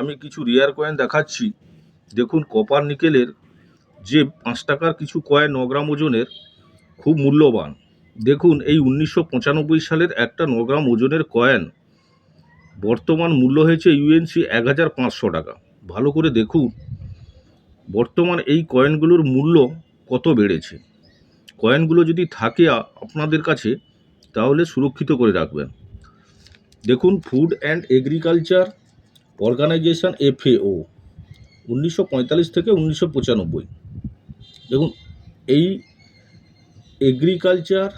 আমি কিছু rare coin দেখাচ্ছি। দেখুন কপার নিকেলের যে 5 টাকার কিছু কয়েন 9 গ্রাম ওজনের, খুব মূল্যবান। দেখুন এই 1995 সালের একটা 9 গ্রাম ওজনের কয়েন বর্তমান মূল্য হয়েছে ইউএনসি 1500 টাকা। ভালো করে দেখুন বর্তমান এই কয়েনগুলোর মূল্য কত বেড়েছে। কয়েনগুলো যদি থাকে আপনাদের কাছে তাহলে সুরক্ষিত করে রাখবেন। দেখুন food and agriculture organization FAO 1945 থেকে 1995। দেখুন এই agriculture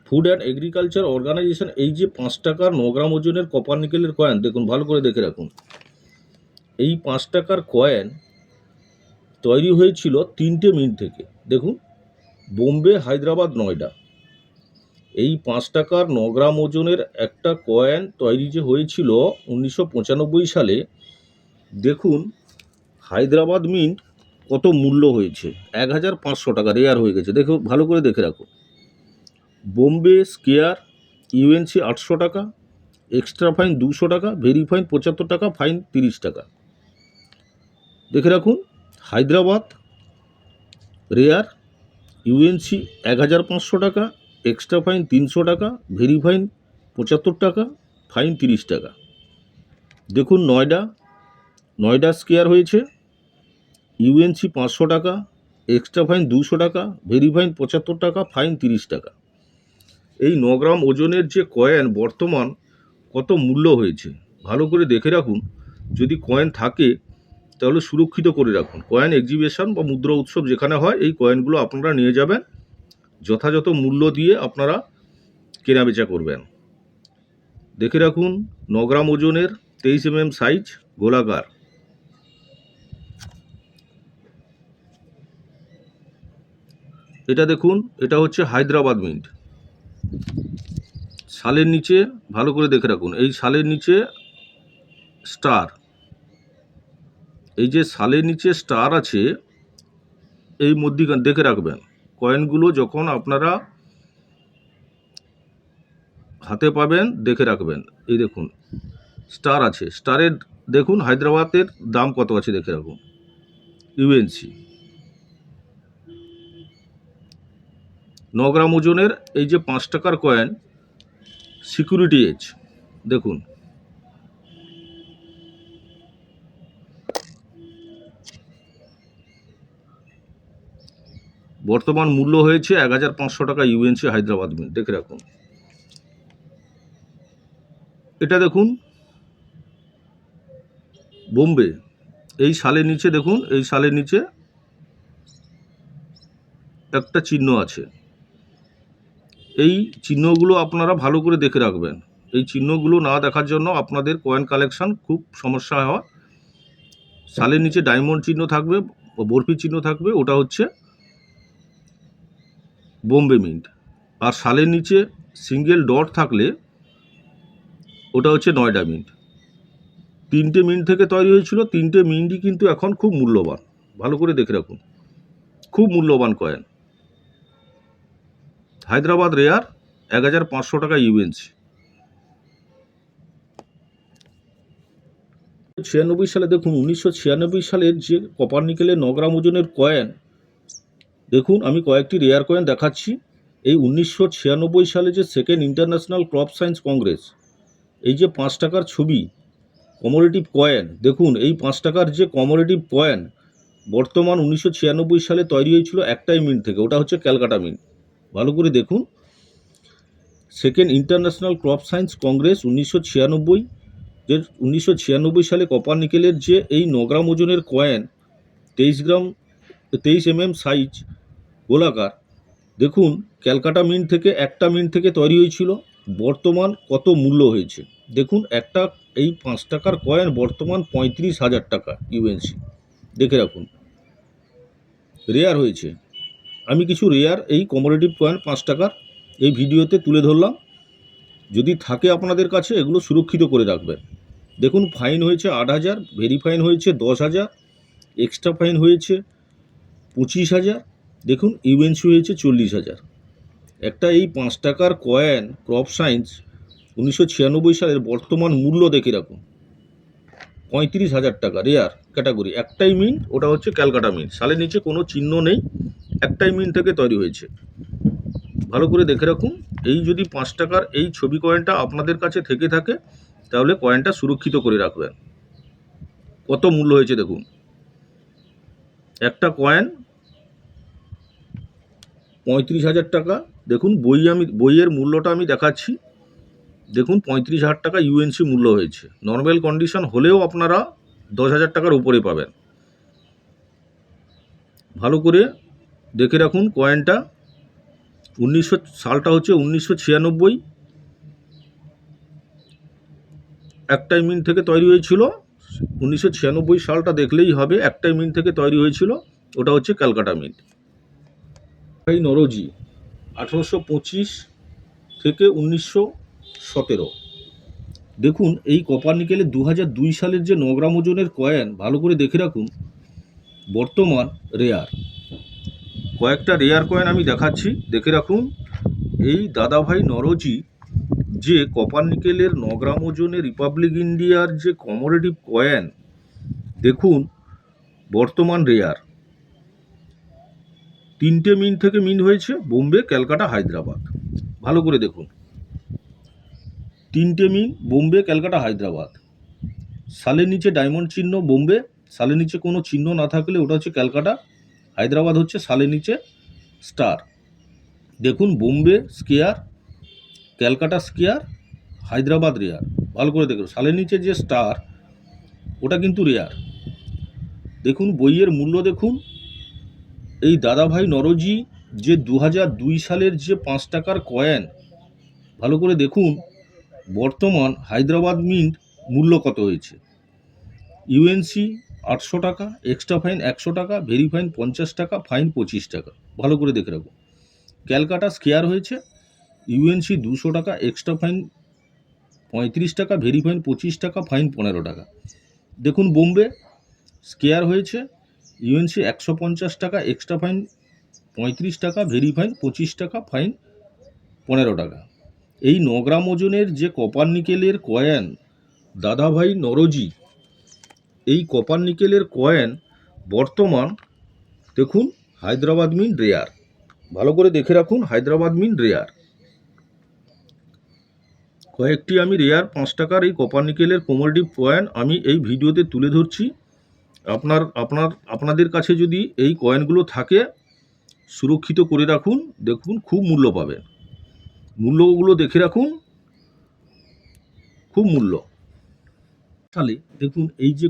food and agriculture organization এই যে 5 টাকার 9 গ্রাম ওজনের কপার নিকেলের কয়েন, দেখুন ভালো করে দেখে রাখুন। এই 5 টাকার কয়েন তৈরি হয়েছিল 3টে মিন্ট থেকে। দেখুন বোম্বে, হায়দ্রাবাদ, নয়ডা। এই 5 টাকার 9 গ্রাম ওজনের একটা কয়েন তৈরি যে হয়েছিল 1995 সালে, দেখুন হায়দ্রাবাদ মিন্ট কত মূল্য হয়েছে, 1500 টাকা রেয়ার হয়ে গেছে। দেখো ভালো করে দেখে রাখো। বোম্বে স্কেয়ার ইউএনসি 800 টাকা, এক্সট্রা ফাইন 200 টাকা, ভেরি ফাইন 75 টাকা, ফাইন 30 টাকা। দেখে রাখুন হায়দ্রাবাদ রেয়ার ইউএনসি 1500 টাকা, এক্সট্রা ফাইন 300 টাকা, ভেরি ফাইন 75 টাকা, ফাইন 30 টাকা। দেখুন নয়ডা স্কেয়ার হয়েছে ইউএনসি 500 টাকা, এক্সট্রা ফাইন 200 টাকা, ভেরি ফাইন 75 টাকা, ফাইন 30 টাকা। এই 9 গ্রাম ওজনের যে কয়েন বর্তমান কত মূল্য হয়েছে ভালো করে দেখে রাখুন। যদি কয়েন থাকে তাহলে সুরক্ষিত করে রাখুন। কয়েন এক্সিবিশন বা মুদ্রা উৎসব যেখানে হয় এই কয়েনগুলো আপনারা নিয়ে যাবেন, যথাযথ মূল্য দিয়ে আপনারা কেনাবেচা করবেন। দেখে রাখুন 9 গ্রাম ওজনের 23 mm সাইজ গোলাকার। এটা দেখুন, এটা হচ্ছে হায়দ্রাবাদ মিন্ট। সালের নিচে ভালো করে দেখে রাখুন, এই সালের নিচে স্টার, এই যে সালের নিচে স্টার আছে এই মধ্যিখান দেখে রাখবেন। কয়েনগুলো যখন আপনারা হাতে পাবেন দেখে রাখবেন। এই দেখুন স্টার আছে, স্টারের দেখুন হায়দ্রাবাদের দাম কত আছে দেখে রাখুন। ইউএনসি 9 গ্রাম ওজনের এই যে 5 টাকার কয়েন সিকিউরিটি এজ দেখুন। বর্তমান মূল্য হয়েছে 1500 টাকা ইউএনসি হায়দ্রাবাদ মিন্ট, দেখে রাখুন। এটা দেখুন বোম্বে, এই সালের নিচে দেখুন, এই সালের নিচে একটা চিহ্ন আছে। এই চিহ্নগুলো আপনারা ভালো করে দেখে রাখবেন। এই চিহ্নগুলো না দেখার জন্য আপনাদের কয়েন কালেকশন খুব সমস্যা হয়। সালের নিচে ডায়মন্ড চিহ্ন থাকবে, বরফি চিহ্ন থাকবে, ওটা হচ্ছে বোম্বে মিন্ট। আর সালের নিচে সিঙ্গেল ডট থাকলে ওটা হচ্ছে নয়ডা মিন্ট। 3টে মিন্ট থেকে তৈরি হয়েছিল, 3টে মিন্টই কিন্তু এখন খুব মূল্যবান। ভালো করে দেখে রাখুন, খুব মূল্যবান কয়েন। হায়দ্রাবাদ রেয়ার 1500 টাকা ইউএনসি। 96 সালে দেখুন 1996 সালের যে কপার নিকেলের 9 গ্রাম ওজনের কয়েন, দেখুন আমি কয়েকটি রেয়ার কয়েন দেখাচ্ছি। এই 1996 সালে যে second international crop science Congress, এই যে 5 টাকার ছবি কমোরেটিভ কয়েন, দেখুন এই 5 টাকার যে কমোরেটিভ কয়েন বর্তমান 1996 সালে তৈরি হয়েছিল একটাই মিন্ট থেকে, ওটা হচ্ছে ক্যালকাটা মিন্ট। ভালো করে দেখুন second international crop science Congress 1996, যে 1996 সালে কপার নিকেলের যে এই 9 গ্রাম ওজনের কয়েন 23 mm সাইজ গোলাকার, দেখুন ক্যালকাটা মিন্ট থেকে একটা মিন্ট থেকে তৈরি হয়েছিল। বর্তমান কত মূল্য হয়েছে দেখুন, একটা এই 5 টাকার কয়েন বর্তমান 35,000 টাকা ইউএনসি। দেখে রাখুন রেয়ার হয়েছে। আমি কিছু রেয়ার এই কমোরেটিভ কয়েন 5 টাকার এই ভিডিওতে তুলে ধরলাম। যদি থাকে আপনাদের কাছে এগুলো সুরক্ষিত করে রাখবেন। দেখুন ফাইন হয়েছে 8,000, ভেরি ফাইন হয়েছে 10,000, এক্সট্রা ফাইন হয়েছে 25,000, দেখুন ইউএনসি হয়েছে 40,000। একটা এই 5 টাকার কয়েন ক্রপ সায়েন্স 1996 সালের বর্তমান মূল্য দেখে রাখুন 35,000 টাকা, রেয়ার ক্যাটাগরি, একটাই মিন্ট, ওটা হচ্ছে ক্যালকাটা মিন্ট, সালের নিচে কোনো চিহ্ন নেই, একটাই মিন্ট থেকে তৈরি হয়েছে। ভালো করে দেখে রাখুন। এই যদি 5 টাকার এই ছবি কয়েনটা আপনাদের কাছে থেকে থাকে তাহলে কয়েনটা সুরক্ষিত করে রাখবেন। কত মূল্য হয়েছে দেখুন, একটা কয়েন 35,000 টাকা। দেখুন বইয়ের মূল্যটা আমি দেখাচ্ছি, দেখুন 35,000 টাকা ইউএনসি মূল্য হয়েছে। নর্মাল কন্ডিশন হলেও আপনারা 10,000 টাকার উপরে পাবেন। ভালো করে দেখে রাখুন কয়েনটা। সালটা হচ্ছে 1996, একটাই মিন্ট থেকে তৈরি হয়েছিল। 1996 সালটা দেখলেই হবে, একটাই মিন্ট থেকে তৈরি হয়েছিল, ওটা হচ্ছে ক্যালকাটা মিন্ট। ভাই নরজি 1825 থেকে 1917। দেখুন এই কপার নিকেলের 2002 সালের যে 9 গ্রাম ওজনের কয়েন, ভালো করে দেখে রাখুন, বর্তমান রেয়ার। কয়েকটা রেয়ার কয়েন আমি দেখাচ্ছি, দেখে রাখুন। এই দাদাভাই নরজি যে কপার নিকেলের 9 গ্রাম ওজনের রিপাবলিক ইন্ডিয়ার যে কমোডেটিভ কয়েন, দেখুন বর্তমান রেয়ার। 3টে মিন্ট থেকে মিন্ট হয়েছে, বোম্বে, ক্যালকাটা, হায়দ্রাবাদ। ভালো করে দেখুন, 3টে মিন্ট, বোম্বে, ক্যালকাটা, হায়দ্রাবাদ। সালের নিচে ডায়মন্ড চিহ্ন বোম্বে, সালের নিচে কোনো চিহ্ন না থাকলে ওটা হচ্ছে ক্যালকাটা, হায়দ্রাবাদ হচ্ছে সালের নিচে স্টার। দেখুন Bombay scarce, Calcutta scarce, Hyderabad rare. ভালো করে দেখুন, সালের নিচে যে স্টার ওটা কিন্তু রেয়ার। দেখুন বইয়ের মূল্য দেখুন। এই দাদাভাই নরজি যে 2002 সালের যে 5 টাকার কয়েন, ভালো করে দেখুন বর্তমান হায়দ্রাবাদ মিন্ট মূল্য কত হয়েছে। ইউএনসি 800 টাকা, এক্সট্রা ফাইন 100 টাকা, ভেরি ফাইন 50 টাকা, ফাইন 25 টাকা। ভালো করে দেখে রাখুন। ক্যালকাটা স্কেয়ার হয়েছে, ইউএনসি 200 টাকা, এক্সট্রা ফাইন 35 টাকা, ভেরি ফাইন 25 টাকা, ফাইন 15 টাকা। দেখুন বোম্বে স্কেয়ার হয়েছে, ইউএনসি 150 টাকা, এক্সট্রা ফাইন 35 টাকা, ভেরি ফাইন 25 টাকা, ফাইন 15 টাকা। এই 9 গ্রাম ওজনের যে কপার নিকেলের কয়েন দাদাভাই নরজি, এই কপার নিকেলের কয়েন বর্তমান দেখুন হায়দ্রাবাদ মিন্ট রেয়ার। ভালো করে দেখে রাখুন, হায়দ্রাবাদ মিন্ট রেয়ার। কয়েকটি আমি রেয়ার 5 টাকার এই কপার নিকেলের কমোডিটিভ কয়েন আমি এই ভিডিওতে তুলে ধরছি। আপনাদের কাছে যদি এই কয়েনগুলো থাকে সুরক্ষিত করে রাখুন, দেখুন খুব মূল্য পাবেন। মূল্যগুলো দেখে রাখুন, খুব মূল্য। তাহলে দেখুন এই যে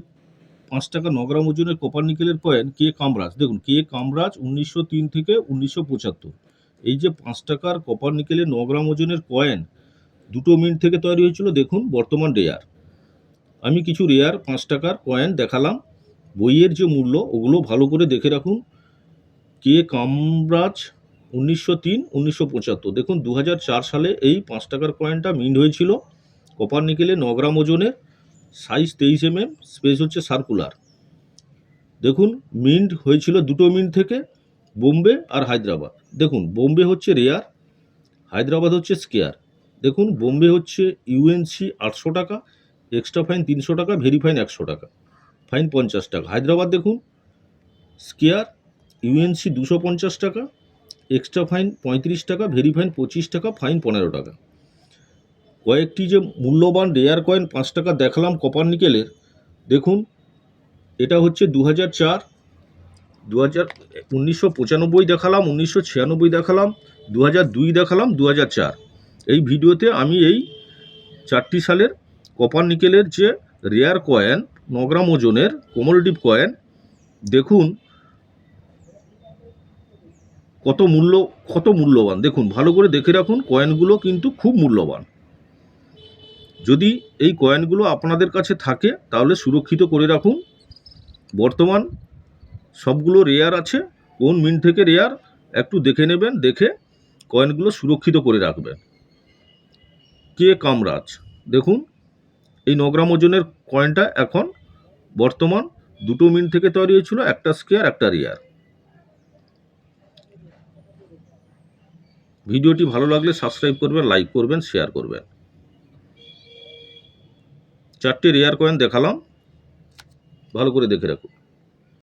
5 টাকা 9 গ্রাম ওজনের কপার নিকেলের কয়েন কে কামরাজ, দেখুন কে কামরাজ 1903 থেকে 1975। এই যে 5 টাকার কপার নিকেলের 9 গ্রাম ওজনের কয়েন 2 মিনিট থেকে তৈরি হয়েছিল, দেখুন বর্তমান রেয়ার। আমি কিছু রেয়ার 5 টাকার কয়েন দেখালাম, বইয়ের যে মূল্য ওগুলো ভালো করে দেখে রাখুন। কে কামরাজ 1903, 1975। দেখুন 2004 সালে এই 5 টাকার কয়েনটা মিন্ট হয়েছিল, কপার নিকেলে 9 গ্রাম ওজনের, সাইজ 23 mm, স্পেস হচ্ছে সার্কুলার। দেখুন মিন্ট হয়েছিল 2 মিনিট থেকে, বোম্বে আর হায়দ্রাবাদ। দেখুন বোম্বে হচ্ছে রেয়ার, হায়দ্রাবাদ হচ্ছে স্কেয়ার। দেখুন বোম্বে হচ্ছে ইউএনসি 800 টাকা, এক্সট্রা ফাইন 300 টাকা, ভেরি ফাইন 100 টাকা, ফাইন 50 টাকা। হায়দ্রাবাদ দেখুন স্কেয়ার, ইউএনসি 250 টাকা, এক্সট্রা ফাইন 35 টাকা, ভেরি ফাইন 25 টাকা, ফাইন 15 টাকা। কয়েকটি যে মূল্যবান রেয়ার কয়েন 5 টাকা দেখালাম কপার নিকেলের, দেখুন এটা হচ্ছে 2004, 1995 দেখালাম, 1996 দেখালাম, 2002 দেখালাম, 2004। এই ভিডিওতে আমি এই 4টি সালের কপার নিকেলের যে রেয়ার কয়েন 9 গ্রাম ওজনের কমোডিটিভ কয়েন, দেখুন কত মূল্যবান। দেখুন ভালো করে দেখে রাখুন, কয়েনগুলো কিন্তু খুব মূল্যবান। যদি এই কয়েনগুলো আপনাদের কাছে থাকে তাহলে সুরক্ষিত করে রাখুন। বর্তমান সবগুলো রেয়ার আছে, কোন মিন্ট থেকে রেয়ার একটু দেখে নেবেন, দেখে কয়েনগুলো সুরক্ষিত করে রাখবেন। কে কামরাজ দেখুন এই 9 গ্রাম ওজনের কয়েনটা এখন বর্তমান 2 মিন্ট থেকে তৈরি হয়েছিল, একটা স্কেয়ার একটা রেয়ার। ভিডিওটি ভালো লাগলে সাবস্ক্রাইব করবেন, লাইক করবেন, শেয়ার করবেন। 4টে রেয়ার কয়েন দেখালাম, ভালো করে দেখে রাখুন।